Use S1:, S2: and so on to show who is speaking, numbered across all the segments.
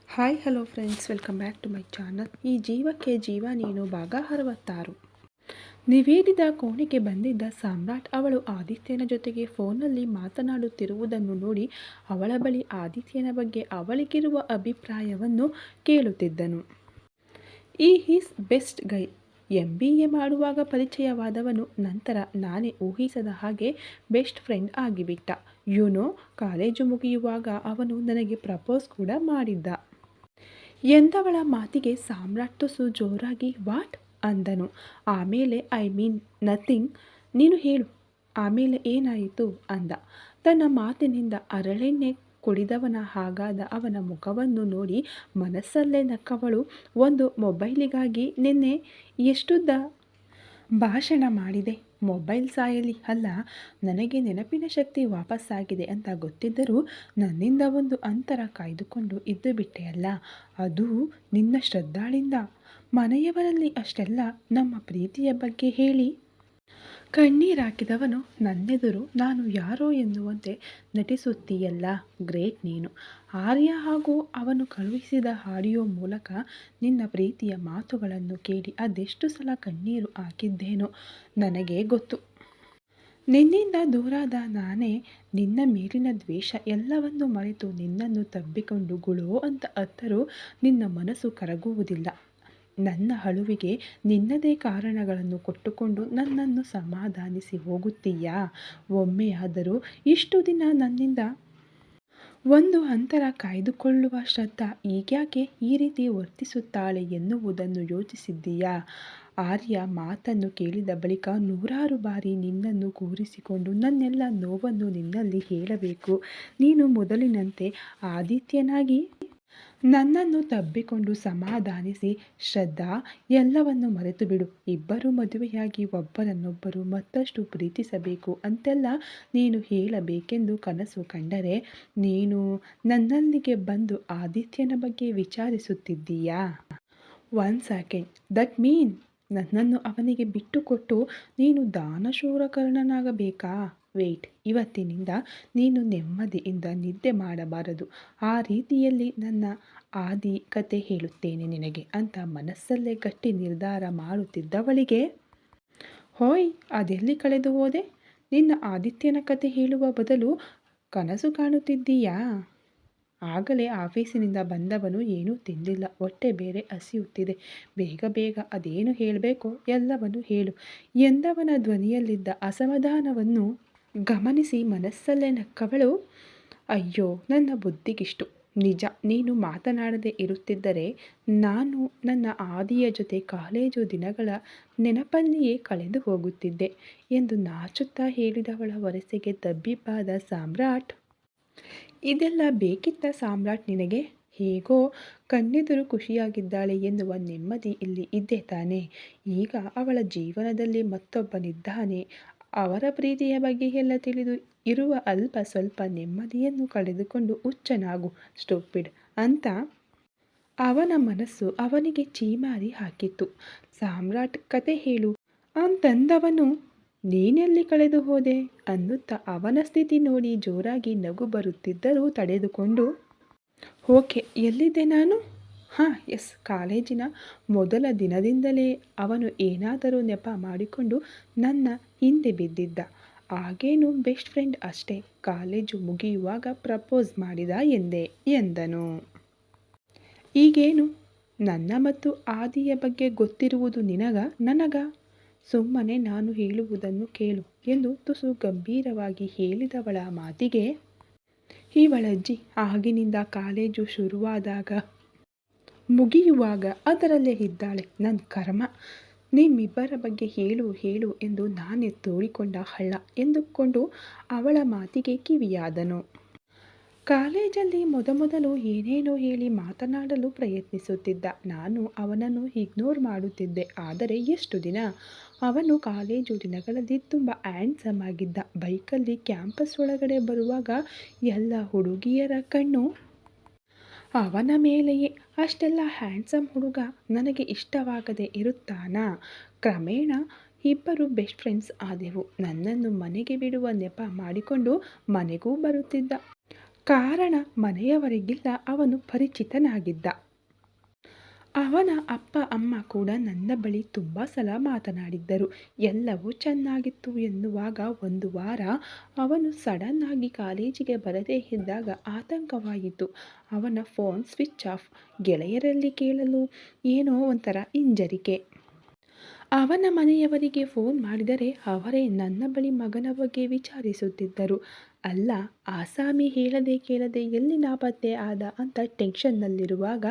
S1: Hi hello friends, welcome back to my channel. ಈ ಜೀವಕ್ಕೆ ಜೀವ ನೀನು ಭಾಗ 66. ನಿವೇದಿತ ಕೋಣೆಗೆ ಬಂದಿದ್ದ ಸಾಮ್ರಾಟ್ ಅವಳು ಆದಿತ್ಯನ ಜೊತೆಗೆ ಫೋನಲ್ಲಿ ಮಾತನಾಡುತ್ತಿರುವುದನ್ನು ನೋಡಿ ಅವಳ ಬಳಿ ಆದಿತ್ಯನ ಬಗ್ಗೆ ಅವಳಿಗಿರುವ ಅಭಿಪ್ರಾಯವನ್ನು ಕೇಳುತ್ತಿದ್ದನು. ಈ ಈಸ್ ಬೆಸ್ಟ್ ಗೈ. MBA ಮಾಡುವಾಗ ಪರಿಚಯವಾದವನು ನಂತರ ನಾನೇ ಊಹಿಸದ ಹಾಗೆ ಬೆಸ್ಟ್ ಫ್ರೆಂಡ್ ಆಗಿಬಿಟ್ಟ. ಕಾಲೇಜು ಮುಗಿಯುವಾಗ ಅವನು ನನಗೆ ಪ್ರಪೋಸ್ ಕೂಡ ಮಾಡಿದ್ದ ಎಂದವಳ ಮಾತಿಗೆ ಸಾಮ್ರಾಟ್ ತುಸು ಜೋರಾಗಿ ವಾಟ್ ಅಂದನು. ಆಮೇಲೆ ಐ ಮೀನ್ ನಥಿಂಗ್, ನೀನು ಹೇಳು ಆಮೇಲೆ ಏನಾಯಿತು ಅಂದ. ತನ್ನ ಮಾತಿನಿಂದ ಅರಳೆಣ್ಣೆ ಕುಡಿದವನ ಹಾಗಾದ ಅವನ ಮುಖವನ್ನು ನೋಡಿ ಮನಸ್ಸಲ್ಲೇ ನಕ್ಕವಳು. ಒಂದು ಮೊಬೈಲಿಗಾಗಿ ನಿನ್ನೆ ಎಷ್ಟುದ್ದ ಭಾಷಣ ಮಾಡಿದೆ. ಮೊಬೈಲ್ ಸಾಯಲಿ ಅಲ್ಲ, ನನಗೆ ನೆನಪಿನ ಶಕ್ತಿ ವಾಪಸ್ಸಾಗಿದೆ ಅಂತ ಗೊತ್ತಿದ್ದರೂ ನನ್ನಿಂದ ಒಂದು ಅಂತರ ಕಾಯ್ದುಕೊಂಡು ಇದ್ದು ಬಿಟ್ಟೆಯಲ್ಲ, ಅದು ನಿನ್ನ ಶ್ರದ್ಧಾಳಿಂದ. ಮನೆಯವರಲ್ಲಿ ಅಷ್ಟೆಲ್ಲ ನಮ್ಮ ಪ್ರೀತಿಯ ಬಗ್ಗೆ ಹೇಳಿ ಕಣ್ಣೀರಾಕಿದವನು ನನ್ನೆದುರು ನಾನು ಯಾರೋ ಎನ್ನುವಂತೆ ನಟಿಸುತ್ತೀಯಲ್ಲ, ಗ್ರೇಟ್ ನೀನು. ಆರ್ಯ ಹಾಗೂ ಅವನು ಕಳುಹಿಸಿದ ಆಡಿಯೋ ಮೂಲಕ ನಿನ್ನ ಪ್ರೀತಿಯ ಮಾತುಗಳನ್ನು ಕೇಳಿ ಅದೆಷ್ಟು ಸಲ ಕಣ್ಣೀರು ಹಾಕಿದ್ದೇನೋ ನನಗೆ ಗೊತ್ತು. ನಿನ್ನಿಂದ ದೂರಾದ ನಾನೇ ನಿನ್ನ ಮೇಲಿನ ದ್ವೇಷ ಎಲ್ಲವನ್ನು ಮರೆತು ನಿನ್ನನ್ನು ತಬ್ಬಿಕೊಂಡು ಗುಳೋ ಅಂತ ಅತ್ತರೂ ನಿನ್ನ ಮನಸ್ಸು ಕರಗುವುದಿಲ್ಲ. ನನ್ನ ಅಳುವಿಗೆ ನಿನ್ನದೇ ಕಾರಣಗಳನ್ನು ಕೊಟ್ಟುಕೊಂಡು ನನ್ನನ್ನು ಸಮಾಧಾನಿಸಿ ಹೋಗುತ್ತೀಯಾ? ಒಮ್ಮೆಯಾದರೂ ಇಷ್ಟು ದಿನ ನನ್ನಿಂದ ಒಂದು ಅಂತರ ಕಾಯ್ದುಕೊಳ್ಳುವ ಶ್ರದ್ಧಾ ಈಗ್ಯಾಕೆ ಈ ರೀತಿ ವರ್ತಿಸುತ್ತಾಳೆ ಎನ್ನುವುದನ್ನು ಯೋಚಿಸಿದ್ದೀಯಾ? ಆರ್ಯ ಮಾತನ್ನು ಕೇಳಿದ ಬಳಿಕ ನೂರಾರು ಬಾರಿ ನಿನ್ನನ್ನು ಕೂರಿಸಿಕೊಂಡು ನನ್ನೆಲ್ಲ ನೋವನ್ನು ನಿನ್ನಲ್ಲಿ ಹೇಳಬೇಕು. ನೀನು ಮೊದಲಿನಂತೆ ಆದಿತ್ಯನಾಗಿ ನನ್ನನ್ನು ತಬ್ಬಿಕೊಂಡು ಸಮಾಧಾನಿಸಿ ಶ್ರದ್ಧಾ ಎಲ್ಲವನ್ನು ಮರೆತು ಬಿಡು. ಇಬ್ಬರು ಮದುವೆಯಾಗಿ ಒಬ್ಬರನ್ನೊಬ್ಬರು ಮತ್ತಷ್ಟು ಪ್ರೀತಿಸಬೇಕು ಅಂತೆಲ್ಲ ನೀನು ಹೇಳಬೇಕೆಂದು ಕನಸು ಕಂಡರೆ ನೀನು ನನ್ನಲ್ಲಿಗೆ ಬಂದು ಆದಿತ್ಯನ ಬಗ್ಗೆ ವಿಚಾರಿಸುತ್ತಿದ್ದೀಯಾ? 1 ಸೆಕೆಂಡ್, ದಟ್ ಮೀನ್ ನನ್ನನ್ನು ಅವನಿಗೆ ಬಿಟ್ಟುಕೊಟ್ಟು ನೀನು ದಾನಶೂರಕರ್ಣನಾಗಬೇಕಾ? ವೇಟ್, ಇವತ್ತಿನಿಂದ ನೀನು ನೆಮ್ಮದಿಯಿಂದ ನಿದ್ದೆ ಮಾಡಬಾರದು. ಆ ರೀತಿಯಲ್ಲಿ ನನ್ನ ಆದಿ ಕತೆ ಹೇಳುತ್ತೇನೆ ನಿನಗೆ ಅಂತ ಮನಸ್ಸಲ್ಲೇ ಗಟ್ಟಿ ನಿರ್ಧಾರ ಮಾಡುತ್ತಿದ್ದವಳಿಗೆ, ಹೋಯ್ ಅದೆಲ್ಲಿ ಕಳೆದು ಹೋದೆ? ನಿನ್ನ ಆದಿತ್ಯನ ಕತೆ ಹೇಳುವ ಬದಲು ಕನಸು ಕಾಣುತ್ತಿದ್ದೀಯಾ? ಆಗಲೇ ಆಫೀಸಿನಿಂದ ಬಂದವನು ಏನೂ ತಿಂದಿಲ್ಲ, ಹೊಟ್ಟೆ ಬೇರೆ ಹಸಿಯುತ್ತಿದೆ. ಬೇಗ ಬೇಗ ಅದೇನು ಹೇಳಬೇಕೋ ಎಲ್ಲವನ್ನು ಹೇಳು ಎಂದವನ ಧ್ವನಿಯಲ್ಲಿದ್ದ ಅಸಮಾಧಾನವನ್ನು ಗಮನಿಸಿ ಮನಸ್ಸಲ್ಲೇ ನಕ್ಕವಳು. ಅಯ್ಯೋ ನನ್ನ ಬುದ್ಧಿಗಿಷ್ಟು. ನಿಜ, ನೀನು ಮಾತನಾಡದೆ ಇರುತ್ತಿದ್ದರೆ ನಾನು ನನ್ನ ಆದಿಯ ಜೊತೆ ಕಾಲೇಜು ದಿನಗಳ ನೆನಪಲ್ಲಿಯೇ ಕಳೆದು ಹೋಗುತ್ತಿದ್ದೆ ಎಂದು ನಾಚುತ್ತಾ ಹೇಳಿದವಳ ವರಸೆಗೆ ತಬ್ಬಿಬ್ಬಾದ ಸಾಮ್ರಾಟ್. ಇದೆಲ್ಲ ಬೇಕಿತ್ತ ಸಾಮ್ರಾಟ್ ನಿನಗೆ? ಹೇಗೋ ಕಣ್ಣೆದುರು ಖುಷಿಯಾಗಿದ್ದಾಳೆ ಎನ್ನುವ ನೆಮ್ಮದಿ ಇಲ್ಲಿ ಇದ್ದೇ ತಾನೆ. ಈಗ ಅವಳ ಜೀವನದಲ್ಲಿ ಮತ್ತೊಬ್ಬನಿದ್ದಾನೆ. ಅವರ ಪ್ರೀತಿಯ ಬಗ್ಗೆ ಎಲ್ಲ ತಿಳಿದು ಇರುವ ಅಲ್ಪ ಸ್ವಲ್ಪ ನೆಮ್ಮದಿಯನ್ನು ಕಳೆದುಕೊಂಡು ಹುಚ್ಚನಾಗು, ಸ್ಟೂಪಿಡ್ ಅಂತ ಅವನ ಮನಸ್ಸು ಅವನಿಗೆ ಛೀಮಾರಿ ಹಾಕಿತ್ತು. ಸಾಮ್ರಾಟ್ ಕತೆ ಹೇಳು ಅಂತಂದವನು ನೀನೆಲ್ಲಿ ಕಳೆದು ಹೋದೆ ಅನ್ನುತ್ತಾ ಅವನ ಸ್ಥಿತಿ ನೋಡಿ ಜೋರಾಗಿ ನಗು ಬರುತ್ತಿದ್ದರೂ ತಡೆದುಕೊಂಡು, ಓಕೆ ಎಲ್ಲಿದ್ದೆ ನಾನು? ಎಸ್, ಕಾಲೇಜಿನ ಮೊದಲ ದಿನದಿಂದಲೇ ಅವನು ಏನಾದರೂ ನೆಪ ಮಾಡಿಕೊಂಡು ನನ್ನ ಹಿಂದೆ ಬಿದ್ದಿದ್ದ. ಆಗೇನು ಬೆಸ್ಟ್ ಫ್ರೆಂಡ್ ಅಷ್ಟೇ. ಕಾಲೇಜು ಮುಗಿಯುವಾಗ ಪ್ರಪೋಸ್ ಮಾಡಿದ ಎಂದನು. ಈಗೇನು ನನ್ನ ಮತ್ತು ಆದಿಯ ಬಗ್ಗೆ ಗೊತ್ತಿರುವುದು ನನಗ? ಸುಮ್ಮನೆ ನಾನು ಹೇಳುವುದನ್ನು ಕೇಳು ಎಂದು ತುಸು ಗಂಭೀರವಾಗಿ ಹೇಳಿದವಳ ಮಾತಿಗೆ ಇವಳಜ್ಜಿ ಆಗಿನಿಂದ ಕಾಲೇಜು ಶುರುವಾದಾಗ ಮುಗಿಯುವಾಗ ಅದರಲ್ಲೇ ಇದ್ದಾಳೆ. ನನ್ನ ಕರ್ಮ. ನಿಮ್ಮಿಬ್ಬರ ಬಗ್ಗೆ ಹೇಳು ಎಂದು ನಾನೇ ತೋಡಿಕೊಂಡ ಹಳ್ಳ ಎಂದುಕೊಂಡು ಅವಳ ಮಾತಿಗೆ ಕಿವಿಯಾದನು. ಕಾಲೇಜಲ್ಲಿ ಮೊದಮೊದಲು ಏನೇನೋ ಹೇಳಿ ಮಾತನಾಡಲು ಪ್ರಯತ್ನಿಸುತ್ತಿದ್ದ. ನಾನು ಅವನನ್ನು ಇಗ್ನೋರ್ ಮಾಡುತ್ತಿದ್ದೆ. ಆದರೆ ಎಷ್ಟು ದಿನ? ಅವನು ಕಾಲೇಜು ದಿನಗಳಲ್ಲಿ ತುಂಬ ಹ್ಯಾಂಡ್ಸಮ್ ಆಗಿದ್ದ. ಬೈಕಲ್ಲಿ ಕ್ಯಾಂಪಸ್ ಒಳಗಡೆ ಬರುವಾಗ ಎಲ್ಲ ಹುಡುಗಿಯರ ಕಣ್ಣು ಅವನ ಮೇಲೆಯೇ. ಅಷ್ಟೆಲ್ಲ ಹ್ಯಾಂಡ್ಸಮ್ ಹುಡುಗ ನನಗೆ ಇಷ್ಟವಾಗದೆ ಇರುತ್ತಾನಾ? ಕ್ರಮೇಣ ಇಬ್ಬರು ಬೆಸ್ಟ್ ಫ್ರೆಂಡ್ಸ್ ಆದೆವು. ನನ್ನನ್ನು ಮನೆಗೆ ಬಿಡುವ ನೆಪ ಮಾಡಿಕೊಂಡು ಮನೆಗೂ ಬರುತ್ತಿದ್ದ. ಕಾರಣ ಮನೆಯವರಿಗಿಲ್ಲ, ಅವನು ಪರಿಚಿತನಾಗಿದ್ದ. ಅವನ ಅಪ್ಪ ಅಮ್ಮ ಕೂಡ ನನ್ನ ಬಳಿ ತುಂಬ ಸಲ ಮಾತನಾಡಿದ್ದರು. ಎಲ್ಲವೂ ಚೆನ್ನಾಗಿತ್ತು ಎನ್ನುವಾಗ ಒಂದು ವಾರ ಅವನು ಸಡನ್ ಆಗಿ ಕಾಲೇಜಿಗೆ ಬರದೇ ಇದ್ದಾಗ ಆತಂಕವಾಯಿತು. ಅವನ ಫೋನ್ ಸ್ವಿಚ್ ಆಫ್. ಗೆಳೆಯರಲ್ಲಿ ಕೇಳಲು ಏನೋ ಒಂಥರ ಹಿಂಜರಿಕೆ. ಅವನ ಮನೆಯವರಿಗೆ ಫೋನ್ ಮಾಡಿದರೆ ಅವರೇ ನನ್ನ ಬಳಿ ಮಗನ ಬಗ್ಗೆ ವಿಚಾರಿಸುತ್ತಿದ್ದರು. ಅಲ್ಲ, ಆಸಾಮಿ ಹೇಳದೆ ಕೇಳದೆ ಎಲ್ಲಿ ನಾಪತ್ತೆ ಆದ ಅಂತ ಟೆನ್ಷನ್ನಲ್ಲಿರುವಾಗ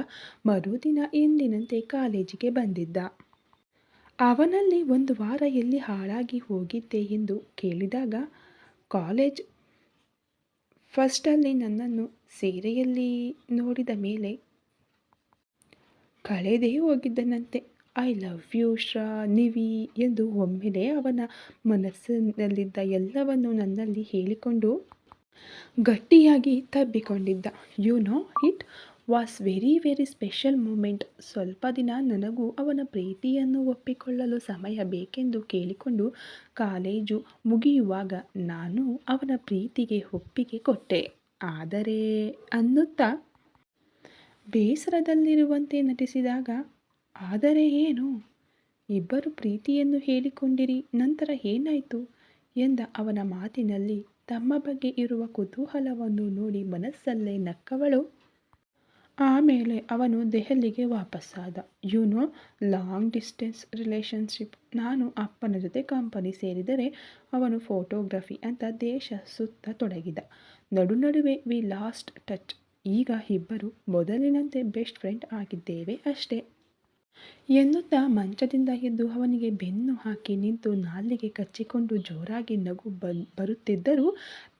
S1: ಮರುದಿನ ಎಂದಿನಂತೆ ಕಾಲೇಜಿಗೆ ಬಂದಿದ್ದ. ಅವನಲ್ಲಿ ಒಂದು ವಾರ ಎಲ್ಲಿ ಹಾಳಾಗಿ ಹೋಗಿದ್ದೆ ಎಂದು ಕೇಳಿದಾಗ ಕಾಲೇಜ್ ಫಸ್ಟಲ್ಲಿ ನನ್ನನ್ನು ಸೀರೆಯಲ್ಲಿ ನೋಡಿದ ಮೇಲೆ ಕಳೆದೇ ಹೋಗಿದ್ದನಂತೆ. ಐ ಲವ್ ಯು ಶ್ರಾ ನಿವಿ ಎಂದು ಒಮ್ಮೆಲೇ ಅವನ ಮನಸ್ಸಿನಲ್ಲಿದ್ದ ಎಲ್ಲವನ್ನು ನನ್ನಲ್ಲಿ ಹೇಳಿಕೊಂಡು ಗಟ್ಟಿಯಾಗಿ ತಬ್ಬಿಕೊಂಡಿದ್ದ. You know it was very very special moment. ಸ್ವಲ್ಪ ದಿನ ನನಗೂ ಅವನ ಪ್ರೀತಿಯನ್ನು ಒಪ್ಪಿಕೊಳ್ಳಲು ಸಮಯ ಬೇಕೆಂದು ಕೇಳಿಕೊಂಡು ಕಾಲೇಜು ಮುಗಿಯುವಾಗ ನಾನು ಅವನ ಪ್ರೀತಿಗೆ ಒಪ್ಪಿಗೆ ಕೊಟ್ಟೆ. ಆದರೆ ಅನ್ನುತ್ತಾ ಬೇಸರದಲ್ಲಿರುವಂತೆ ನಟಿಸಿದಾಗ, ಆದರೆ ಏನು? ಇಬ್ಬರು ಪ್ರೀತಿಯನ್ನು ಹೇಳಿಕೊಂಡಿರಿ, ನಂತರ ಏನಾಯಿತು ಎಂದ ಅವನ ಮಾತಿನಲ್ಲಿ ತಮ್ಮ ಬಗ್ಗೆ ಇರುವ ಕುತೂಹಲವನ್ನು ನೋಡಿ ಮನಸ್ಸಲ್ಲೇ ನಕ್ಕವಳು. ಆಮೇಲೆ ಅವನು ದೆಹಲಿಗೆ ವಾಪಸ್ಸಾದ. You know, long distance relationship. ನಾನು ಅಪ್ಪನ ಜೊತೆ ಕಂಪನಿ ಸೇರಿದರೆ ಅವನು ಫೋಟೋಗ್ರಫಿ ಅಂತ ದೇಶ ಸುತ್ತ ತೊಡಗಿದ. ನಡುವೆ ವಿ ಲಾಸ್ಟ್ ಟಚ್. ಈಗ ಇಬ್ಬರು ಮೊದಲಿನಂತೆ ಬೆಸ್ಟ್ ಫ್ರೆಂಡ್ ಆಗಿದ್ದೇವೆ ಅಷ್ಟೇ ಎನ್ನುತ್ತಾ ಮಂಚದಿಂದ ಎದ್ದು ಅವನಿಗೆ ಬೆನ್ನು ಹಾಕಿ ನಿಂತು ನಾಲಿಗೆ ಕಚ್ಚಿಕೊಂಡು ಜೋರಾಗಿ ನಗು ಬರುತ್ತಿದ್ದರೂ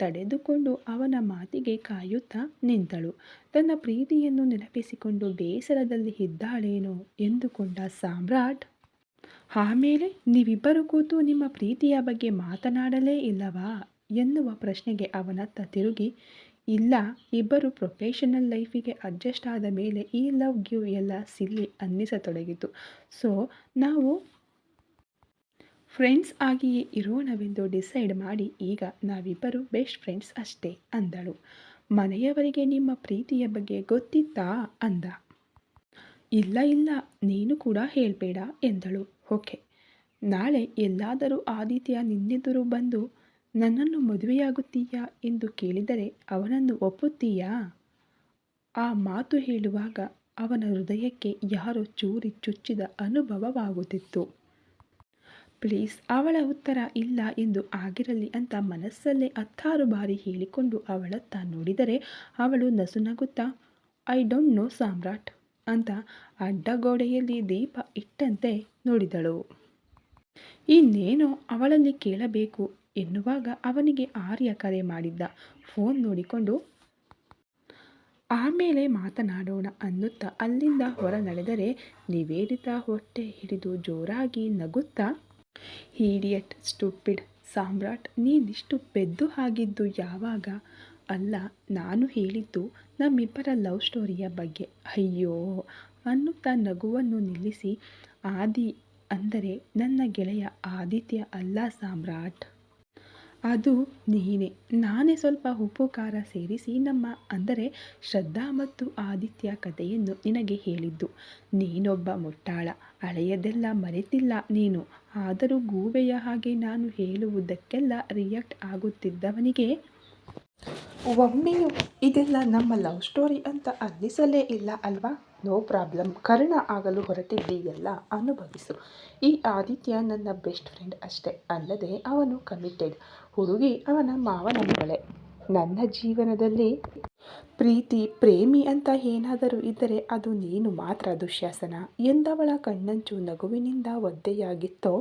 S1: ತಡೆದುಕೊಂಡು ಅವನ ಮಾತಿಗೆ ಕಾಯುತ್ತಾ ನಿಂತಳು. ತನ್ನ ಪ್ರೀತಿಯನ್ನು ನೆನಪಿಸಿಕೊಂಡು ಬೇಸರದಲ್ಲಿ ಇದ್ದಾಳೇನೋ ಎಂದುಕೊಂಡ ಸಾಮ್ರಾಟ್. ಆಮೇಲೆ ನೀವಿಬ್ಬರು ಕೂತು ನಿಮ್ಮ ಪ್ರೀತಿಯ ಬಗ್ಗೆ ಮಾತನಾಡಲೇ ಇಲ್ಲವಾ ಎನ್ನುವ ಪ್ರಶ್ನೆಗೆ ಅವನತ್ತ ತಿರುಗಿ, ಇಲ್ಲ, ಇಬ್ಬರು ಪ್ರೊಫೆಷನಲ್ ಲೈಫಿಗೆ ಅಡ್ಜಸ್ಟ್ ಆದ ಮೇಲೆ ಈ ಲವ್ ಗಿವ್ ಎಲ್ಲ ಸಿಲ್ಲಿ ಅನ್ನಿಸತೊಡಗಿತು. ಸೊ ನಾವು ಫ್ರೆಂಡ್ಸ್ ಆಗಿಯೇ ಇರೋಣವೆಂದು ಡಿಸೈಡ್ ಮಾಡಿ ಈಗ ನಾವಿಬ್ಬರು ಬೆಸ್ಟ್ ಫ್ರೆಂಡ್ಸ್ ಅಷ್ಟೇ ಅಂದಳು. ಮನೆಯವರಿಗೆ ನಿಮ್ಮ ಪ್ರೀತಿಯ ಬಗ್ಗೆ ಗೊತ್ತಿತ್ತಾ ಅಂದ. ಇಲ್ಲ, ನೀನು ಕೂಡ ಹೇಳಬೇಡ ಎಂದಳು. ಓಕೆ, ನಾಳೆ ಎಲ್ಲಾದರೂ ಆದಿತ್ಯ ನಿನ್ನೆದುರು ಬಂದು ನನ್ನನ್ನು ಮದುವೆಯಾಗುತ್ತೀಯಾ ಎಂದು ಕೇಳಿದರೆ ಅವನನ್ನು ಒಪ್ಪುತ್ತೀಯಾ? ಆ ಮಾತು ಹೇಳುವಾಗ ಅವನ ಹೃದಯಕ್ಕೆ ಯಾರೋ ಚೂರಿ ಚುಚ್ಚಿದ ಅನುಭವವಾಗುತ್ತಿತ್ತು. ಪ್ಲೀಸ್. ಅವಳ ಉತ್ತರ ಇಲ್ಲ ಎಂದು ಆಗಿರಲಿ ಅಂತ ಮನಸ್ಸಲ್ಲೇ 10 ಬಾರಿ ಹೇಳಿಕೊಂಡು ಅವಳತ್ತ ನೋಡಿದರೆ ಅವಳು ನಸುನಗುತ್ತಾ ಐ ಡೋಂಟ್ ನೋ ಸಾಮ್ರಾಟ್ ಅಂತ ಅಡ್ಡಗೋಡೆಯಲ್ಲಿ ದೀಪ ಇಟ್ಟಂತೆ ನೋಡಿದಳು. ಇನ್ನೇನೋ ಅವಳಲ್ಲಿ ಕೇಳಬೇಕು ಎನ್ನುವಾಗ ಅವನಿಗೆ ಆರ್ಯ ಕರೆ ಮಾಡಿದ್ದ. ಫೋನ್ ನೋಡಿಕೊಂಡು ಆಮೇಲೆ ಮಾತನಾಡೋಣ ಅನ್ನುತ್ತಾ ಅಲ್ಲಿಂದ ಹೊರ ನಡೆದರೆ ನಿವೇದಿತಾ ಹೊಟ್ಟೆ ಹಿಡಿದು ಜೋರಾಗಿ ನಗುತ್ತಾ, ಈಡಿಯಟ್, ಸ್ಟುಪಿಡ್ ಸಾಮ್ರಾಟ್, ನೀನಿಷ್ಟು ಪೆದ್ದು ಆಗಿದ್ದು ಯಾವಾಗ? ಅಲ್ಲ, ನಾನು ಹೇಳಿದ್ದು ನಮ್ಮಿಬ್ಬರ ಲವ್ ಸ್ಟೋರಿಯ ಬಗ್ಗೆ. ಅಯ್ಯೋ ಅನ್ನುತ್ತಾ ನಗುವನ್ನು ನಿಲ್ಲಿಸಿ, ಆದಿ ಅಂದರೆ ನನ್ನ ಗೆಳೆಯ ಆದಿತ್ಯ ಅಲ್ಲ ಸಾಮ್ರಾಟ್, ಅದು ನೀನೇ. ನಾನೇ ಸ್ವಲ್ಪ ಉಪ್ಪು ಖಾರ ಸೇರಿಸಿ ನಮ್ಮ ಅಂದರೆ ಶ್ರದ್ಧಾ ಮತ್ತು ಆದಿತ್ಯ ಕಥೆಯನ್ನು ನಿನಗೆ ಹೇಳಿದ್ದು. ನೀನೊಬ್ಬ ಮುಟ್ಟಾಳ, ಹಳೆಯದೆಲ್ಲ ಮರೆತಿಲ್ಲ ನೀನು. ಆದರೂ ಗೂಬೆಯ ಹಾಗೆ ನಾನು ಹೇಳುವುದಕ್ಕೆಲ್ಲ ರಿಯಾಕ್ಟ್ ಆಗುತ್ತಿದ್ದವನಿಗೆ ಒಮ್ಮೆಯೂ ಇದೆಲ್ಲ ನಮ್ಮ ಲವ್ ಸ್ಟೋರಿ ಅಂತ ಅನ್ನಿಸಲೇ ಇಲ್ಲ ಅಲ್ವಾ? ನೋ ಪ್ರಾಬ್ಲಮ್, ಕರ್ಣ ಆಗಲು ಹೊರಟಿದ್ದೀಯಲ್ಲ, ಅನುಭವಿಸು. ಈ ಆದಿತ್ಯ ನನ್ನ ಬೆಸ್ಟ್ ಫ್ರೆಂಡ್ ಅಷ್ಟೇ, ಅಲ್ಲದೆ ಅವನು ಕಮಿಟೆಡ್. ಹುಡುಗಿ ಅವನ ಮಾವನ ಮಗಳೇ. ನನ್ನ ಜೀವನದಲ್ಲಿ ಪ್ರೀತಿ, ಪ್ರೇಮಿ ಅಂತ ಏನಾದರೂ ಇದ್ದರೆ ಅದು ನೀನು ಮಾತ್ರ ದುಶ್ಯಾಸನ ಎಂದವಳ ಕಣ್ಣಂಚು ನಗುವಿನಿಂದ ಒದ್ದೆಯಾಗಿತ್ತೋ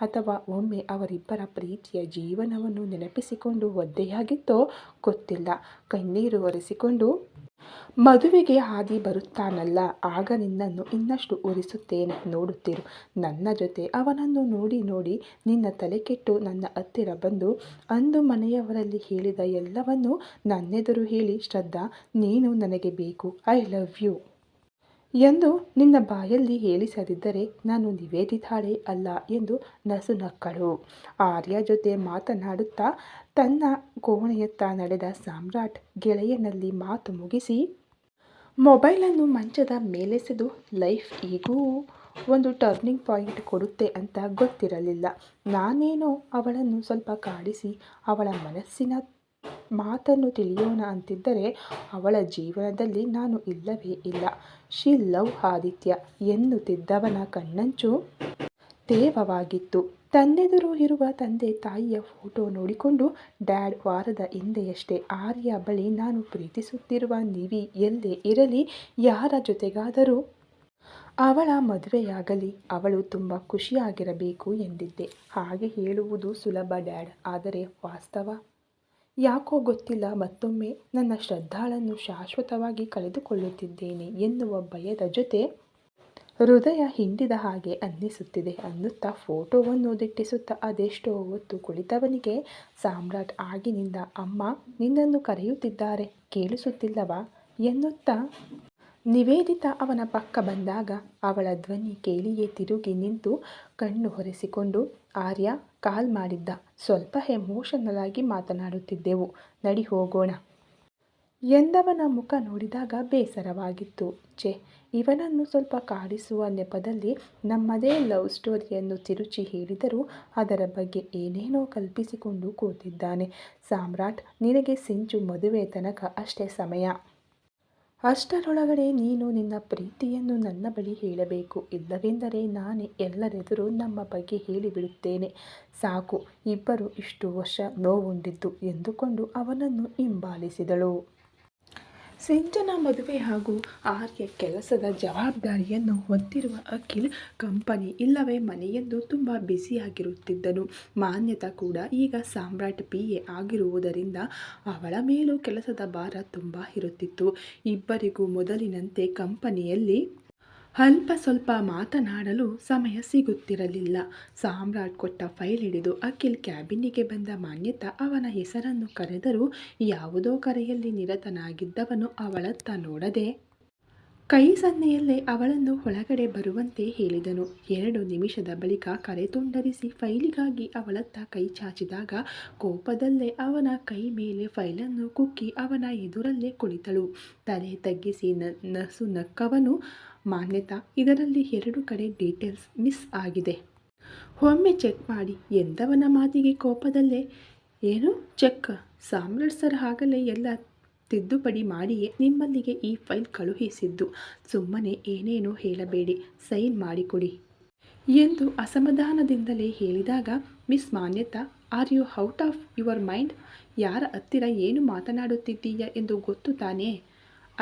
S1: ಅಥವಾ ಒಮ್ಮೆ ಅವರಿಬ್ಬರ ಪ್ರೀತಿಯ ಜೀವನವನ್ನು ನೆನಪಿಸಿಕೊಂಡು ಒದ್ದೆಯಾಗಿತ್ತೋ ಗೊತ್ತಿಲ್ಲ. ಕಣ್ಣೀರು ಒರೆಸಿಕೊಂಡು ಮದುವೆಗೆ ಆದಿ ಬರುತ್ತಾನಲ್ಲ, ಆಗ ನಿನ್ನನ್ನು ಇನ್ನಷ್ಟು ಉರಿಸುತ್ತೇನೆ, ನೋಡುತ್ತಿರು. ನನ್ನ ಜೊತೆ ಅವನನ್ನು ನೋಡಿ ನೋಡಿ ನಿನ್ನ ತಲೆ ಕೆಟ್ಟು ನನ್ನ ಹತ್ತಿರ ಬಂದು ಅಂದು ಮನೆಯವರಲ್ಲಿ ಹೇಳಿದ ಎಲ್ಲವನ್ನೂ ನನ್ನೆದುರು ಹೇಳಿ, ಶ್ರದ್ಧಾ, ನೀನು ನನಗೆ ಬೇಕು, ಐ ಲವ್ ಯು ಎಂದು ನಿನ್ನ ಬಾಯಲ್ಲಿ ಹೇಳಿಸದಿದ್ದರೆ ನಾನು ನಿವೇದಿತಾಳೆ ಅಲ್ಲ ಎಂದು ನಸುನಕ್ಕಳು. ಆರ್ಯ ಜೊತೆ ಮಾತನಾಡುತ್ತಾ ತನ್ನ ಕೋಣೆಯತ್ತ ನಡೆದ ಸಾಮ್ರಾಟ್ ಗೆಳೆಯನಲ್ಲಿ ಮಾತು ಮುಗಿಸಿ ಮೊಬೈಲನ್ನು ಮಂಚದ ಮೇಲೆಸೆದು ಲೈಫ್ ಈಗೂ ಒಂದು ಟರ್ನಿಂಗ್ ಪಾಯಿಂಟ್ ಕೊಡುತ್ತೆ ಅಂತ ಗೊತ್ತಿರಲಿಲ್ಲ. ನಾನೇನೋ ಅವಳನ್ನು ಸ್ವಲ್ಪ ಕಾಡಿಸಿ ಅವಳ ಮನಸ್ಸಿನ ಮಾತನ್ನು ತಿಳಿಯೋಣ ಅಂತಿದ್ದರೆ ಅವಳ ಜೀವನದಲ್ಲಿ ನಾನು ಇಲ್ಲವೇ ಇಲ್ಲ. ಶಿ ಲವ್ ಆದಿತ್ಯ ಎನ್ನುತ್ತಿದ್ದವನ ಕಣ್ಣಂಚು ತೇವವಾಗಿತ್ತು. ತನ್ನೆದುರು ಇರುವ ತಂದೆ ತಾಯಿಯ ಫೋಟೋ ನೋಡಿಕೊಂಡು ಡ್ಯಾಡ್ ವಾರದ ಹಿಂದೆಯಷ್ಟೇ ಆರ್ಯ ಬಳಿ ನಾನು ಪ್ರೀತಿಸುತ್ತಿರುವ ನಿವಿ ಎಲ್ಲೇ ಇರಲಿ ಯಾರ ಜೊತೆಗಾದರೂ ಅವಳ ಮದುವೆಯಾಗಲಿ ಅವಳು ತುಂಬ ಖುಷಿಯಾಗಿರಬೇಕು ಎಂದಿದ್ದೆ. ಹಾಗೆ ಹೇಳುವುದು ಸುಲಭ ಡ್ಯಾಡ್, ಆದರೆ ವಾಸ್ತವ ಯಾಕೋ ಗೊತ್ತಿಲ್ಲ ಮತ್ತೊಮ್ಮೆ ನನ್ನ ಶ್ರದ್ಧಾಳನ್ನು ಶಾಶ್ವತವಾಗಿ ಕಳೆದುಕೊಳ್ಳುತ್ತಿದ್ದೇನೆ ಎನ್ನುವ ಭಯದ ಜೊತೆ ಹೃದಯ ಹಿಂಡಿದ ಹಾಗೆ ಅನ್ನಿಸುತ್ತಿದೆ ಅನ್ನುತ್ತಾ ಫೋಟೋವನ್ನು ದಿಟ್ಟಿಸುತ್ತಾ ಅದೆಷ್ಟೋ ಹೊತ್ತು ಕುಳಿತವನಿಗೆ ಸಾಮ್ರಾಟ್ ಆಗಿನಿಂದ ಅಮ್ಮ ನಿನ್ನನ್ನು ಕರೆಯುತ್ತಿದ್ದಾರೆ ಕೇಳಿಸುತ್ತಿಲ್ಲವಾ ಎನ್ನುತ್ತಾ ನಿವೇದಿತಾ ಅವನ ಪಕ್ಕ ಬಂದಾಗ ಅವಳ ಧ್ವನಿ ಕೇಳಿಯೇ ತಿರುಗಿ ನಿಂತು ಕಣ್ಣು ಒರೆಸಿಕೊಂಡು ಆರ್ಯ ಕಾಲ್ ಮಾಡಿದ್ದ, ಸ್ವಲ್ಪ ಎಮೋಷನಲ್ ಆಗಿ ಮಾತನಾಡುತ್ತಿದ್ದೆವು, ನಡಿ ಹೋಗೋಣ ಎಂದವನ ಮುಖ ನೋಡಿದಾಗ ಬೇಸರವಾಗಿತ್ತು. ಛೆ, ಇವನನ್ನು ಸ್ವಲ್ಪ ಕಾಡಿಸುವ ನೆಪದಲ್ಲಿ ನಮ್ಮದೇ ಲವ್ ಸ್ಟೋರಿಯನ್ನು ತಿರುಚಿ ಹೇಳಿದರೂ ಅದರ ಬಗ್ಗೆ ಏನೇನೋ ಕಲ್ಪಿಸಿಕೊಂಡು ಕೂತಿದ್ದಾನೆ. ಸಾಮ್ರಾಟ್, ನಿನಗೆ ಸಿಂಚು ಮದುವೆ ತನಕ ಅಷ್ಟೇ ಸಮಯ. ಅಷ್ಟರೊಳಗಡೆ ನೀನು ನಿನ್ನ ಪ್ರೀತಿಯನ್ನು ನನ್ನ ಬಳಿ ಹೇಳಬೇಕು. ಇಲ್ಲವೆಂದರೆ ನಾನೇ ಎಲ್ಲರೆದುರು ನಮ್ಮ ಬಗ್ಗೆ ಹೇಳಿಬಿಡುತ್ತೇನೆ. ಸಾಕು ಇಬ್ಬರು ಇಷ್ಟು ವರ್ಷ ನೋವುಂಡಿದ್ದು ಎಂದುಕೊಂಡು ಅವನನ್ನು ಹಿಂಬಾಲಿಸಿದಳು. ಸಿಂಚನ ಮದುವೆ ಹಾಗೂ ಆರ್ಯ ಕೆಲಸದ ಜವಾಬ್ದಾರಿಯನ್ನು ಹೊತ್ತಿರುವ ಅಖಿಲ್ ಕಂಪನಿ ಇಲ್ಲವೇ ಮನೆಯೆಂದು ತುಂಬ ಬ್ಯುಸಿಯಾಗಿರುತ್ತಿದ್ದನು. ಮಾನ್ಯತಾ ಕೂಡ ಈಗ ಸಾಮ್ರಾಟ್ PA ಆಗಿರುವುದರಿಂದ ಅವಳ ಮೇಲೂ ಕೆಲಸದ ಭಾರ ತುಂಬ ಇರುತ್ತಿತ್ತು. ಇಬ್ಬರಿಗೂ ಮೊದಲಿನಂತೆ ಕಂಪನಿಯಲ್ಲಿ ಅಲ್ಪ ಸ್ವಲ್ಪ ಮಾತನಾಡಲು ಸಮಯ ಸಿಗುತ್ತಿರಲಿಲ್ಲ. ಸಾಮ್ರಾಟ್ ಕೊಟ್ಟ ಫೈಲ್ ಹಿಡಿದು ಅಖಿಲ್ ಕ್ಯಾಬಿನ್ನಿಗೆ ಬಂದ ಮಾನ್ಯತಾ ಅವನ ಹೆಸರನ್ನು ಕರೆದರೂ ಯಾವುದೋ ಕರೆಯಲ್ಲಿ ನಿರತನಾಗಿದ್ದವನು ಅವಳತ್ತ ನೋಡದೆ ಕೈ ಸನ್ನೆಯಲ್ಲೇ ಅವಳನ್ನು ಒಳಗಡೆ ಬರುವಂತೆ ಹೇಳಿದನು. 2 ನಿಮಿಷದ ಬಳಿಕ ಕರೆ ತುಂಡರಿಸಿ ಫೈಲಿಗಾಗಿ ಅವಳತ್ತ ಕೈ ಚಾಚಿದಾಗ ಕೋಪದಲ್ಲೇ ಅವನ ಕೈ ಮೇಲೆ ಫೈಲನ್ನು ಕುಕ್ಕಿ ಅವನ ಎದುರಲ್ಲೇ ಕುಳಿತಳು. ತಲೆ ತಗ್ಗಿಸಿ ನಸು ನಕ್ಕವನು, ಮಾನ್ಯತಾ, ಇದರಲ್ಲಿ 2 ಕಡೆ ಡೀಟೇಲ್ಸ್ ಮಿಸ್ ಆಗಿದೆ, ಒಮ್ಮೆ ಚೆಕ್ ಮಾಡಿ ಎಂದವನ ಮಾತಿಗೆ ಕೋಪದಲ್ಲೇ ಏನು ಚೆಕ್? ಸಾಮ್ರಾಟ್ ಸರ್ ಆಗಲೇ ಎಲ್ಲ ತಿದ್ದುಪಡಿ ಮಾಡಿಯೇ ನಿಮ್ಮಲ್ಲಿಗೆ ಈ ಫೈಲ್ ಕಳುಹಿಸಿದ್ದು. ಸುಮ್ಮನೆ ಏನೇನೋ ಹೇಳಬೇಡಿ, ಸೈನ್ ಮಾಡಿಕೊಡಿ ಎಂದು ಅಸಮಾಧಾನದಿಂದಲೇ ಹೇಳಿದಾಗ miss Manyata, are you out of your mind? ಯಾರ ಹತ್ತಿರ ಏನು ಮಾತನಾಡುತ್ತಿದ್ದೀಯ ಎಂದು ಗೊತ್ತು ತಾನೇ?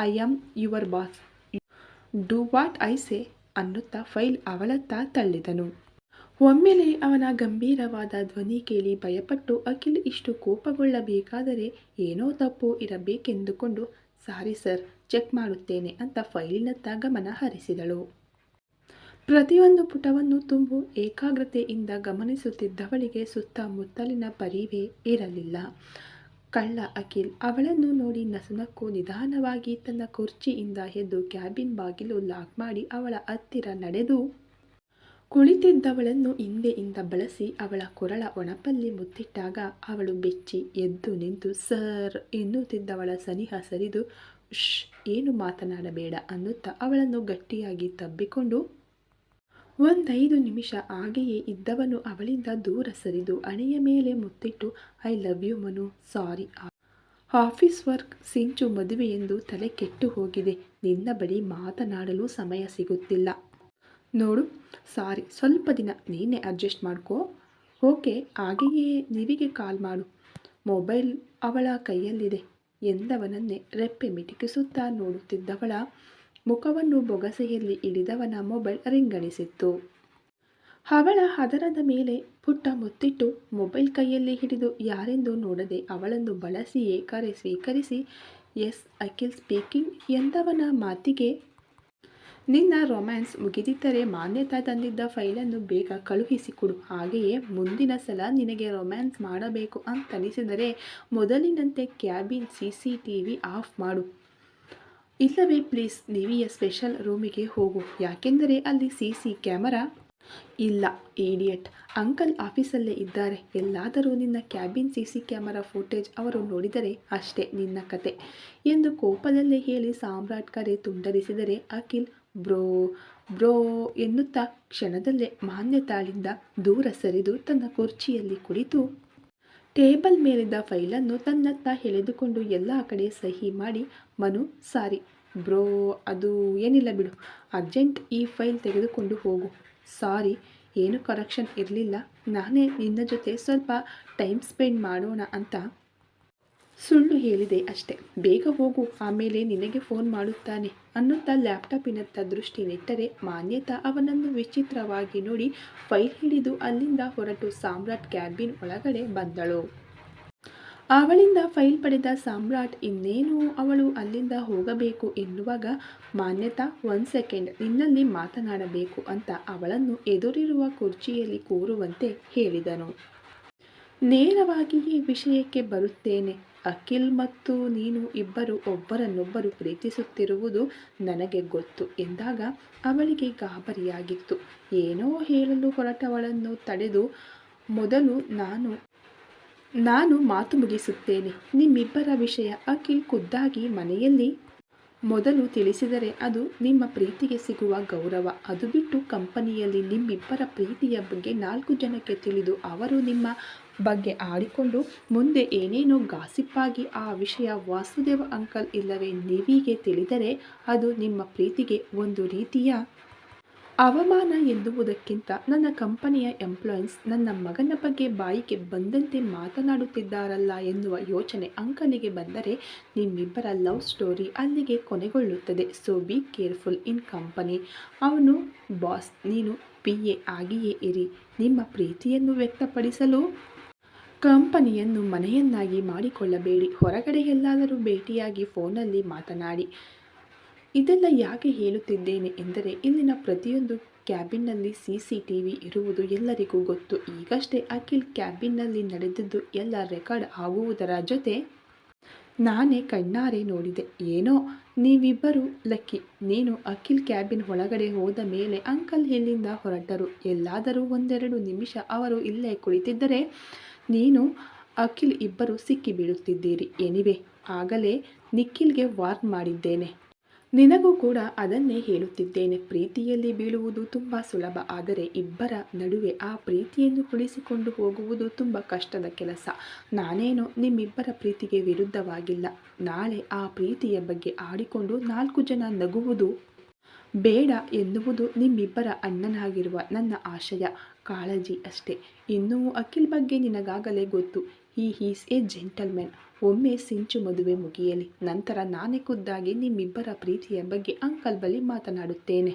S1: I am your boss, do what I say ಅನ್ನುತ್ತಾ ಫೈಲ್ ಅವಳತ್ತ ತಳ್ಳಿದನು. ಒಮ್ಮೆಲೆ ಅವನ ಗಂಭೀರವಾದ ಧ್ವನಿ ಕೇಳಿ ಭಯಪಟ್ಟು ಅಖಿಲ್ ಇಷ್ಟು ಕೋಪಗೊಳ್ಳಬೇಕಾದರೆ ಏನೋ ತಪ್ಪು ಇರಬೇಕೆಂದುಕೊಂಡು ಸಾರಿ ಸರ್, ಚೆಕ್ ಮಾಡುತ್ತೇನೆ ಅಂತ ಫೈಲಿನತ್ತ ಗಮನ ಹರಿಸಿದಳು. ಪ್ರತಿಯೊಂದು ಪುಟವನ್ನು ತುಂಬು ಏಕಾಗ್ರತೆಯಿಂದ ಗಮನಿಸುತ್ತಿದ್ದವಳಿಗೆ ಸುತ್ತಮುತ್ತಲಿನ ಪರಿವೇ ಇರಲಿಲ್ಲ. ಕಳ್ಳ ಅಖಿಲ್ ಅವಳನ್ನು ನೋಡಿ ನಸುನಕ್ಕು ನಿಧಾನವಾಗಿ ತನ್ನ ಕುರ್ಚಿಯಿಂದ ಎದ್ದು ಕ್ಯಾಬಿನ್ ಬಾಗಿಲು ಲಾಕ್ ಮಾಡಿ ಅವಳ ಹತ್ತಿರ ನಡೆದು ಕುಳಿತಿದ್ದವಳನ್ನು ಹಿಂದೆಯಿಂದ ಬಳಸಿ ಅವಳ ಕೊರಳ ಒಣಪಲ್ಲಿ ಮುತ್ತಿಟ್ಟಾಗ ಅವಳು ಬೆಚ್ಚಿ ಎದ್ದು ನಿಂತು ಸರ್ ಎನ್ನುತ್ತಿದ್ದವಳ ಸನಿಹ ಸರಿದು ಶ್, ಏನು ಮಾತನಾಡಬೇಡ ಅನ್ನುತ್ತಾ ಅವಳನ್ನು ಗಟ್ಟಿಯಾಗಿ ತಬ್ಬಿಕೊಂಡು 1-5 ನಿಮಿಷ ಹಾಗೆಯೇ ಇದ್ದವನು ಅವಳಿಂದ ದೂರ ಸರಿದು ಹಣೆಯ ಮೇಲೆ ಮುತ್ತಿಟ್ಟು I love you Manu, sorry office work, Sinchu ಮದುವೆಯೆಂದು ತಲೆ ಕೆಟ್ಟು ಹೋಗಿದೆ, ನಿನ್ನ ಬಳಿ ಮಾತನಾಡಲು ಸಮಯ ಸಿಗುತ್ತಿಲ್ಲ ನೋಡು. ಸಾರಿ, ಸ್ವಲ್ಪ ದಿನ ನೀನೇ ಅಡ್ಜಸ್ಟ್ ಮಾಡ್ಕೋ. ಓಕೆ, ಹಾಗೆಯೇ ನಿವಿಗೆ ಕಾಲ್ ಮಾಡು, ಮೊಬೈಲ್ ಅವಳ ಕೈಯಲ್ಲಿದೆ ಎಂದವನನ್ನೇ ರೆಪ್ಪೆ ಮಿಟುಕಿಸುತ್ತಾ ನೋಡುತ್ತಿದ್ದವಳ ಮುಖವನ್ನು ಬೊಗಸೆಯಲ್ಲಿ ಹಿಡಿದವನ ಮೊಬೈಲ್ ರಿಂಗಣಿಸಿತ್ತು. ಅವಳ ಹದರದ ಮೇಲೆ ಪುಟ್ಟ ಮುತ್ತಿಟ್ಟು ಮೊಬೈಲ್ ಕೈಯಲ್ಲಿ ಹಿಡಿದು ಯಾರೆಂದು ನೋಡದೆ ಅವಳನ್ನು ಬಳಸಿಯೇ ಕರೆ ಸ್ವೀಕರಿಸಿ ಎಸ್ ಅಖಿಲ್ ಸ್ಪೀಕಿಂಗ್ ಎಂದವನ ಮಾತಿಗೆ ನಿನ್ನ ರೊಮ್ಯಾನ್ಸ್ ಮುಗಿದಿದ್ದರೆ ಮಾನ್ಯತಾ ತಂದಿದ್ದ ಫೈಲನ್ನು ಬೇಗ ಕಳುಹಿಸಿಕೊಡು. ಹಾಗೆಯೇ ಮುಂದಿನ ಸಲ ನಿನಗೆ ರೊಮ್ಯಾನ್ಸ್ ಮಾಡಬೇಕು ಅಂತನಿಸಿದರೆ ಮೊದಲಿನಂತೆ ಕ್ಯಾಬಿನ್ CCTV ಆಫ್ ಮಾಡು. ಇಲ್ಲವೇ ಪ್ಲೀಸ್ ನಿವಿಯ ಸ್ಪೆಷಲ್ ರೂಮಿಗೆ ಹೋಗು, ಯಾಕೆಂದರೆ ಅಲ್ಲಿ CC ಕ್ಯಾಮರಾ ಇಲ್ಲ. ಈಡಿಯಟ್, ಅಂಕಲ್ ಆಫೀಸಲ್ಲೇ ಇದ್ದಾರೆ. ಎಲ್ಲಾದರೂ ನಿನ್ನ ಕ್ಯಾಬಿನ್ CC ಕ್ಯಾಮರಾ ಫುಟೇಜ್ ಅವರು ನೋಡಿದರೆ ಅಷ್ಟೇ ನಿನ್ನ ಕತೆ ಎಂದು ಕೋಪದಲ್ಲೇ ಹೇಳಿ ಸಾಮ್ರಾಟ್ ಕರೆ ತುಂಡರಿಸಿದರೆ ಅಖಿಲ್ ಬ್ರೋ ಬ್ರೋ ಎನ್ನುತ್ತಾ ಕ್ಷಣದಲ್ಲೇ ಮಾನ್ಯತಾಳಿಂದ ದೂರ ಸರಿದು ತನ್ನ ಕುರ್ಚಿಯಲ್ಲಿ ಕುಳಿತು ಟೇಬಲ್ ಮೇಲಿದ್ದ ಫೈಲನ್ನು ತನ್ನತ್ತ ಎಳೆದುಕೊಂಡು ಎಲ್ಲ ಕಡೆ ಸಹಿ ಮಾಡಿ, ಮನು ಸಾರಿ ಬ್ರೋ, ಅದು ಏನಿಲ್ಲ ಬಿಡು, ಅರ್ಜೆಂಟ್ ಈ ಫೈಲ್ ತೆಗೆದುಕೊಂಡು ಹೋಗು. ಸಾರಿ, ಏನು ಕರೆಕ್ಷನ್ ಇರಲಿಲ್ಲ, ನಾನೇ ನಿನ್ನ ಜೊತೆ ಸ್ವಲ್ಪ ಟೈಮ್ ಸ್ಪೆಂಡ್ ಮಾಡೋಣ ಅಂತ ಸುಳ್ಳು ಹೇಳಿದೆ ಅಷ್ಟೆ. ಬೇಗ ಹೋಗು, ಆಮೇಲೆ ನಿನಗೆ ಫೋನ್ ಮಾಡುತ್ತಾನೆ ಅನ್ನುತ್ತಾ ಲ್ಯಾಪ್ಟಾಪಿನತ್ತ ದೃಷ್ಟಿ ನೆಟ್ಟರೆ ಮಾನ್ಯತಾ ಅವನನ್ನು ವಿಚಿತ್ರವಾಗಿ ನೋಡಿ ಫೈಲ್ ಹಿಡಿದು ಅಲ್ಲಿಂದ ಹೊರಟು ಸಾಮ್ರಾಟ್ ಕ್ಯಾಬಿನ್ ಒಳಗಡೆ ಬಂದಳು. ಅವಳಿಂದ ಫೈಲ್ ಪಡೆದ ಸಾಮ್ರಾಟ್ ಇನ್ನೇನು ಅವಳು ಅಲ್ಲಿಂದ ಹೋಗಬೇಕು ಎನ್ನುವಾಗ ಮಾನ್ಯತಾ 1 ಸೆಕೆಂಡ್ ನಿನ್ನಲ್ಲಿ ಮಾತನಾಡಬೇಕು ಅಂತ ಅವಳನ್ನು ಎದುರಿರುವ ಕುರ್ಚಿಯಲ್ಲಿ ಕೂರುವಂತೆ ಹೇಳಿದನು. ನೇರವಾಗಿಯೇ ವಿಷಯಕ್ಕೆ ಬರುತ್ತೇನೆ. ಅಖಿಲ್ ಮತ್ತು ನೀನು ಇಬ್ಬರು ಒಬ್ಬರನ್ನೊಬ್ಬರು ಪ್ರೀತಿಸುತ್ತಿರುವುದು ನನಗೆ ಗೊತ್ತು ಎಂದಾಗ ಅವಳಿಗೆ ಗಾಬರಿಯಾಗಿತ್ತು. ಏನೋ ಹೇಳಲು ಹೊರಟವಳನ್ನು ತಡೆದು, ಮೊದಲು ನಾನು ಮಾತು ಮುಗಿಸುತ್ತೇನೆ. ನಿಮ್ಮಿಬ್ಬರ ವಿಷಯ ಅಖಿಲ್ ಖುದ್ದಾಗಿ ಮನೆಯಲ್ಲಿ ಮೊದಲು ತಿಳಿಸಿದರೆ ಅದು ನಿಮ್ಮ ಪ್ರೀತಿಗೆ ಸಿಗುವ ಗೌರವ. ಅದು ಬಿಟ್ಟು ಕಂಪನಿಯಲ್ಲಿ ನಿಮ್ಮಿಬ್ಬರ ಪ್ರೀತಿಯ ಬಗ್ಗೆ 4 ಜನಕ್ಕೆ ತಿಳಿದು ಅವರು ನಿಮ್ಮ ಬಗ್ಗೆ ಆಡಿಕೊಂಡು ಮುಂದೆ ಏನೇನೋ ಗಾಸಿಪ್ಪಾಗಿ ಆ ವಿಷಯ ವಾಸುದೇವ ಅಂಕಲ್ ಇಲ್ಲವೇ ನಿವಿಗೆ ತಿಳಿದರೆ ಅದು ನಿಮ್ಮ ಪ್ರೀತಿಗೆ ಒಂದು ರೀತಿಯ ಅವಮಾನ ಎನ್ನುವುದಕ್ಕಿಂತ ನನ್ನ ಕಂಪನಿಯ ಎಂಪ್ಲಾಯೀಸ್ ನನ್ನ ಮಗನ ಬಗ್ಗೆ ಬಾಯಿಗೆ ಬಂದಂತೆ ಮಾತನಾಡುತ್ತಿದ್ದಾರಲ್ಲ ಎನ್ನುವ ಯೋಚನೆ ಅಂಕಲಿಗೆ ಬಂದರೆ ನಿಮ್ಮಿಬ್ಬರ ಲವ್ ಸ್ಟೋರಿ ಅಲ್ಲಿಗೆ ಕೊನೆಗೊಳ್ಳುತ್ತದೆ. So be careful in company. ಅವನು ಬಾಸ್, ನೀನು PA ಆಗಿಯೇ ಇರಿ. ನಿಮ್ಮ ಪ್ರೀತಿಯನ್ನು ವ್ಯಕ್ತಪಡಿಸಲು ಕಂಪನಿಯನ್ನು ಮನೆಯನ್ನಾಗಿ ಮಾಡಿಕೊಳ್ಳಬೇಡಿ. ಹೊರಗಡೆ ಎಲ್ಲಾದರೂ ಭೇಟಿಯಾಗಿ ಫೋನಲ್ಲಿ ಮಾತನಾಡಿ. ಇದೆಲ್ಲ ಯಾಕೆ ಹೇಳುತ್ತಿದ್ದೇನೆ ಎಂದರೆ ಇಲ್ಲಿನ ಪ್ರತಿಯೊಂದು ಕ್ಯಾಬಿನ್ನಲ್ಲಿ CCTV ಇರುವುದು ಎಲ್ಲರಿಗೂ ಗೊತ್ತು. ಈಗಷ್ಟೇ ಅಖಿಲ್ ಕ್ಯಾಬಿನ್ನಲ್ಲಿ ನಡೆದಿದ್ದು ಎಲ್ಲ ರೆಕಾರ್ಡ್ ಆಗುವುದರ ಜೊತೆ ನಾನೇ ಕಣ್ಣಾರೆ ನೋಡಿದೆ. ಏನೋ ನೀವಿಬ್ಬರು ಲಕ್ಕಿ. ನೀನು ಅಖಿಲ್ ಕ್ಯಾಬಿನ್ ಒಳಗಡೆ ಹೋದ ಮೇಲೆ ಅಂಕಲ್ ಎಲ್ಲಿಂದ ಹೊರಟರು. ಎಲ್ಲಾದರೂ 1-2 ನಿಮಿಷ ಅವರು ಇಲ್ಲೇ ಕುಳಿತಿದ್ದರೆ ನೀನು ಅಖಿಲ್ ಇಬ್ಬರು ಸಿಕ್ಕಿ ಬೀಳುತ್ತಿದ್ದೀರಿ. ಎನಿವೆ, ಆಗಲೇ ನಿಖಿಲ್ಗೆ ವಾರ್ನ್ ಮಾಡಿದ್ದೇನೆ. ನಿನಗೂ ಕೂಡ ಅದನ್ನೇ ಹೇಳುತ್ತಿದ್ದೇನೆ. ಪ್ರೀತಿಯಲ್ಲಿ ಬೀಳುವುದು ತುಂಬ ಸುಲಭ, ಆದರೆ ಇಬ್ಬರ ನಡುವೆ ಆ ಪ್ರೀತಿಯನ್ನು ಉಳಿಸಿಕೊಂಡು ಹೋಗುವುದು ತುಂಬ ಕಷ್ಟದ ಕೆಲಸ. ನಾನೇನು ನಿಮ್ಮಿಬ್ಬರ ಪ್ರೀತಿಗೆ ವಿರುದ್ಧವಾಗಿಲ್ಲ. ನಾಳೆ ಆ ಪ್ರೀತಿಯ ಬಗ್ಗೆ ಆಡಿಕೊಂಡು 4 ಜನ ನಗುವುದು ಬೇಡ ಎನ್ನುವುದು ನಿಮ್ಮಿಬ್ಬರ ಅಣ್ಣನಾಗಿರುವ ನನ್ನ ಆಶಯ, ಕಾಳಜಿ ಅಷ್ಟೇ. ಇನ್ನೂ ಅಖಿಲ್ ಬಗ್ಗೆ ನಿನಗಾಗಲೇ ಗೊತ್ತು. Is A gentlemen. ಒಮ್ಮೆ ಸಿಂಚು ಮದುವೆ ಮುಗಿಯಲಿ, ನಂತರ ನಾನೇ ಖುದ್ದಾಗಿ ನಿಮ್ಮಿಬ್ಬರ ಪ್ರೀತಿಯ ಬಗ್ಗೆ ಅಂಕಲ್ ಬಳಿ ಮಾತನಾಡುತ್ತೇನೆ.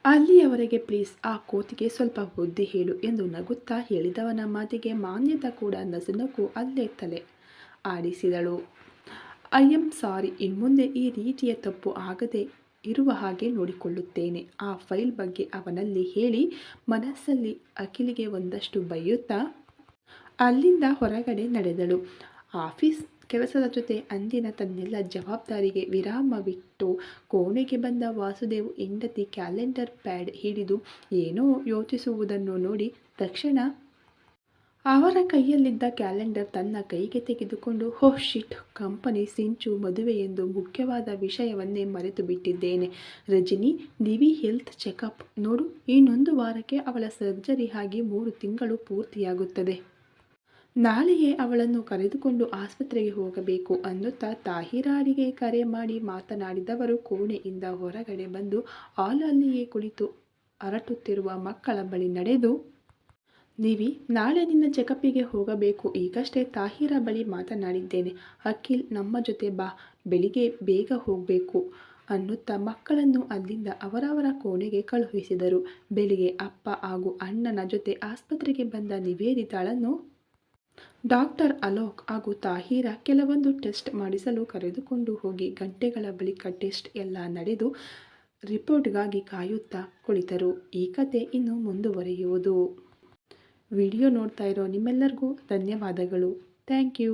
S1: ಅಲ್ಲಿಯವರೆಗೆ ಪ್ಲೀಸ್ ಆ ಕೋತಿಗೆ ಸ್ವಲ್ಪ ಬುದ್ಧಿ ಹೇಳು ಎಂದು ನಗುತ್ತಾ ಹೇಳಿದವನ ಮಾತಿಗೆ ಮಾನ್ಯತಾ ಕೂಡ ನಸುನಕ್ಕು ಅಲ್ಲೇ ತಲೆ ಆಡಿಸಿದಳು. ಐ ಆಮ್ ಸಾರಿ, ಇನ್ಮುಂದೆ ಈ ರೀತಿಯ ತಪ್ಪು ಆಗದೆ ಇರುವ ಹಾಗೆ ನೋಡಿಕೊಳ್ಳುತ್ತೇನೆ. ಆ ಫೈಲ್ ಬಗ್ಗೆ ಅವನಲ್ಲಿ ಹೇಳಿ ಮನಸ್ಸಲ್ಲಿ ಅಖಿಲಿಗೆ ಒಂದಷ್ಟು ಬೈಯುತ್ತಾ ಅಲ್ಲಿಂದ ಹೊರಗಡೆ ನಡೆದಳು. ಆಫೀಸ್ ಕೆಲಸದ ಜೊತೆ ಅಂದಿನ ತನ್ನೆಲ್ಲ ಜವಾಬ್ದಾರಿಗೆ ವಿರಾಮವಿಟ್ಟು ಕೋಣೆಗೆ ಬಂದ ವಾಸುದೇವ್ ಹೆಂಡತಿ ಕ್ಯಾಲೆಂಡರ್ ಪ್ಯಾಡ್ ಹಿಡಿದು ಏನೋ ಯೋಚಿಸುವುದನ್ನು ನೋಡಿ ತಕ್ಷಣ ಅವರ ಕೈಯಲ್ಲಿದ್ದ ಕ್ಯಾಲೆಂಡರ್ ತನ್ನ ಕೈಗೆ ತೆಗೆದುಕೊಂಡು ಹೋ ಶಿಟ್, ಕಂಪನಿ ಸಿಂಚು ಮದುವೆ ಎಂದು ಮುಖ್ಯವಾದ ವಿಷಯವನ್ನೇ ಮರೆತು ಬಿಟ್ಟಿದ್ದೇನೆ. ರಜನಿ, ನಿವಿ ಹೆಲ್ತ್ ಚೆಕಪ್ ನೋಡು, ಇನ್ನೊಂದು ವಾರಕ್ಕೆ ಅವಳ ಸರ್ಜರಿ ಆಗಿ 3 ತಿಂಗಳು ಪೂರ್ತಿಯಾಗುತ್ತದೆ. ನಾಳೆಯೇ ಅವಳನ್ನು ಕರೆದುಕೊಂಡು ಆಸ್ಪತ್ರೆಗೆ ಹೋಗಬೇಕು ಅನ್ನುತ್ತಾ ತಾಹಿರಾರಿಗೆ ಕರೆ ಮಾಡಿ ಮಾತನಾಡಿದವರು ಕೋಣೆಯಿಂದ ಹೊರಗಡೆ ಬಂದು ಹಾಲಲ್ಲಿಯೇ ಕುಳಿತು ಹರಟುತ್ತಿರುವ ಮಕ್ಕಳ ಬಳಿ ನಡೆದು, ನಿವಿ, ನಾಳೆ ನಿನ್ನ ಚೆಕಪ್ಪಿಗೆ ಹೋಗಬೇಕು. ಈಗಷ್ಟೇ ತಾಹಿರಾ ಬಳಿ ಮಾತನಾಡಿದ್ದೇನೆ. ಅಖಿಲ್ ನಮ್ಮ ಜೊತೆ ಬಾ, ಬೆಳಿಗ್ಗೆ ಬೇಗ ಹೋಗಬೇಕು ಅನ್ನುತ್ತಾ ಮಕ್ಕಳನ್ನು ಅಲ್ಲಿಂದ ಅವರವರ ಕೋಣೆಗೆ ಕಳುಹಿಸಿದರು. ಬೆಳಿಗ್ಗೆ ಅಪ್ಪ ಹಾಗೂ ಅಣ್ಣನ ಜೊತೆ ಆಸ್ಪತ್ರೆಗೆ ಬಂದ ನಿವೇದಿತಾಳನ್ನು ಡಾಕ್ಟರ್ ಅಲೋಕ್ ಹಾಗೂ ತಾಹಿರಾ ಕೆಲವೊಂದು ಟೆಸ್ಟ್ ಮಾಡಿಸಲು ಕರೆದುಕೊಂಡು ಹೋಗಿ ಗಂಟೆಗಳ ಬಳಿಕ ಟೆಸ್ಟ್ ಎಲ್ಲ ನಡೆದು ರಿಪೋರ್ಟ್ಗಾಗಿ ಕಾಯುತ್ತಾ ಕುಳಿತರು. ಈ ಕತೆ ಇನ್ನು ಮುಂದುವರಿಯುವುದು. ವಿಡಿಯೋ ನೋಡ್ತಾ ಇರೋ ನಿಮ್ಮೆಲ್ಲರಿಗೂ ಧನ್ಯವಾದಗಳು. Thank you.